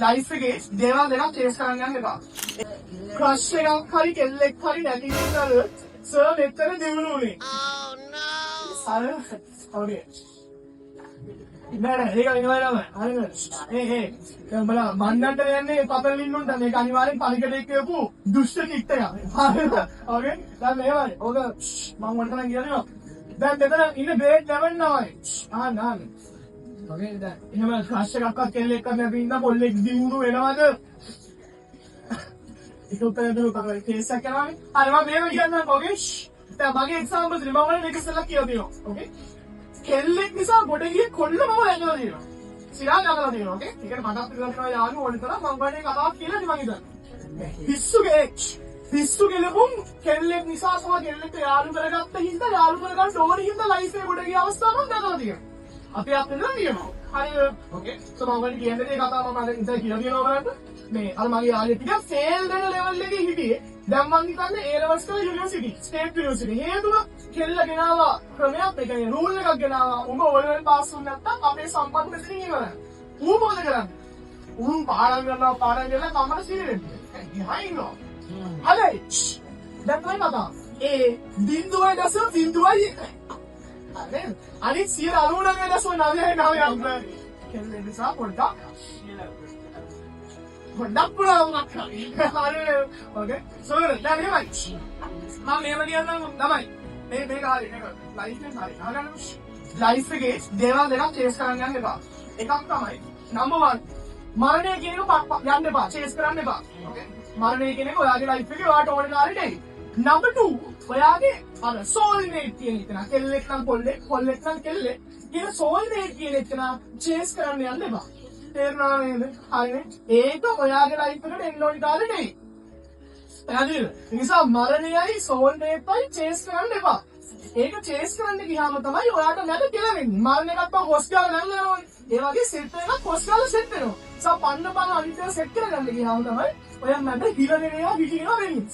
Life එකේ දේවල් දෙකක් චේස් කරන්න යන්න එපා. ක්‍රෂ් එකක් හරි කෙල්ලෙක් හරි නැති කෙනෙක් සර් මෙතන දිනුන උනේ. අර ඔගේ. නෑ ඒක වෙනවා නම. හරිද? බලා මන්නන්ට යන්නේ පතර ලින්නුන්ට මේක අනිවාර්යෙන් පරිකඩේ කියපු දුෂ්ට කිට් එකක්. හරිද? ඔගේ. දැන් මේවයි. ඔක මම වන්ටනම් කියනවා. දැන් මෙතන ඉන්න බ්‍රේක් නැවෙන්නවයි. ආන්න. ඔගේ දැන් එහෙම ක්‍රෂ් එකක්වත් කෙල්ලෙක් කරන්න නැති ඉන්න පොල්ලෙක් දිනුන වෙනවද? ඒක උත්තර දෙන්න තමයි කේස් එක කරන්නේ. හරි මම මේක කියන්නම් ඔගේ. දැන් මගේ එක්සැම්පල්ස් මම වල මේක ඉස්සෙල්ලා කියලා දෙනවා. ඔගේ. කෙල්ලෙක් නිසා ගොඩ ගියේ කොල්ලම වැදලා තියෙනවා. සිරා ගහලා තියෙනවා. ඕකේ. ඒකට මටත් පිළිගන්නවා යාළුවෝ ඕනේ තරම් මම ගන්නේ කතාවක් කියලා මම හිතන්නේ. පිස්සු කෙලපුම් කෙල්ලෙක් නිසා සම කෙල්ලෙක් යාළු කරගත්ත හින්දා යාළු කරගන්න ඕනේ හින්දා ලයිෆ් එකේ ගොඩ ගිය අවස්ථාවක් දැකලා තියෙනවා. අපි අතන නියමෝ. හරිද? ඕකේ. සෝ මම ගන්නේ කියන්නේ මේ කතාව මම අර ඉතින් කියලා දෙනවා බලන්න. මේ අර මගේ යාළුවෙක් ටික ෆේල් වෙන ලෙවල් එකේ හිටියේ. දැන් මං හිතන්නේ A levels කරලා යුනිවර්සිටි, ස්ටේට් යුනිවර්සිටි. හේතුව කෙල්ල ගෙනාවා ක්‍රමයක් ඒ කියන්නේ රූල් එකක් ගෙනාවා. උඹ O level පාස් වුනේ නැත්තම් අපේ සම්බන්ධ මෙතනින් ඉවරයි. ඌ මොකද කරන්නේ? ඌ පාඩම් කරලා කමර සීරෙන්නේ. හයිනෝ. හරි. දැන් තමයි කතාව. ඒ බිඳුවයි දස බිඳුවයි. හරි. අනිත් 99.99 කෙල්ල නිසා පොඩ්ඩක් ගොඩක් පුරාවක් හරි ඕකේ සෝ දැන් එහෙමයි මම මේව කියන්නම් තමයි මේක හරි මේක ලයිෆ් එක හරි අහගන්න ලයිෆ් එකේ දේවල් දෙකක් චේස් කරන්න යන්න එපා එකක් තමයි නම්බර් 1 මරණය කියන එක යන්න එපා චේස් කරන්න එපා ඕකේ මරණය කියන එක ඔයාගේ ලයිෆ් එකේ ඔයාට ඕනේ කාලෙට එයි නම්බර් 2 ඔයාගේ අර සෝල්මේට් කියන එක නා කෙල්ලෙක් නම් පොල්ලෙක් නම් කෙල්ලෙක් කියන සෝල්මේට් කියන එක නා චේස් කරන්න යන්න එපා තේරුණා නේද? හරිනේ. ඒක ඔයාගේ ලයිෆ් එකට එන්න ඕනි කාලේ නෙයි. පැහැදිලිද? ඒ නිසා මරණයයි සෝල්මේට්යි චේස් කරන්න එපා. ඒක චේස් කරන්න ගියාම තමයි ඔයාට නැද කියලා වෙන්නේ. මරණයකට පස්සේ හොස් ගාලා නැල්ල යනවනේ. ඒ වගේ සෙට් එකක් හොස් ගාලා සෙට් වෙනවා. සා පන්න අනිත් ඒවා සෙට් කරගන්න ගියාම තමයි ඔයා නැද හිරගෙන ඒවා හිටිනවා වෙන්නේ.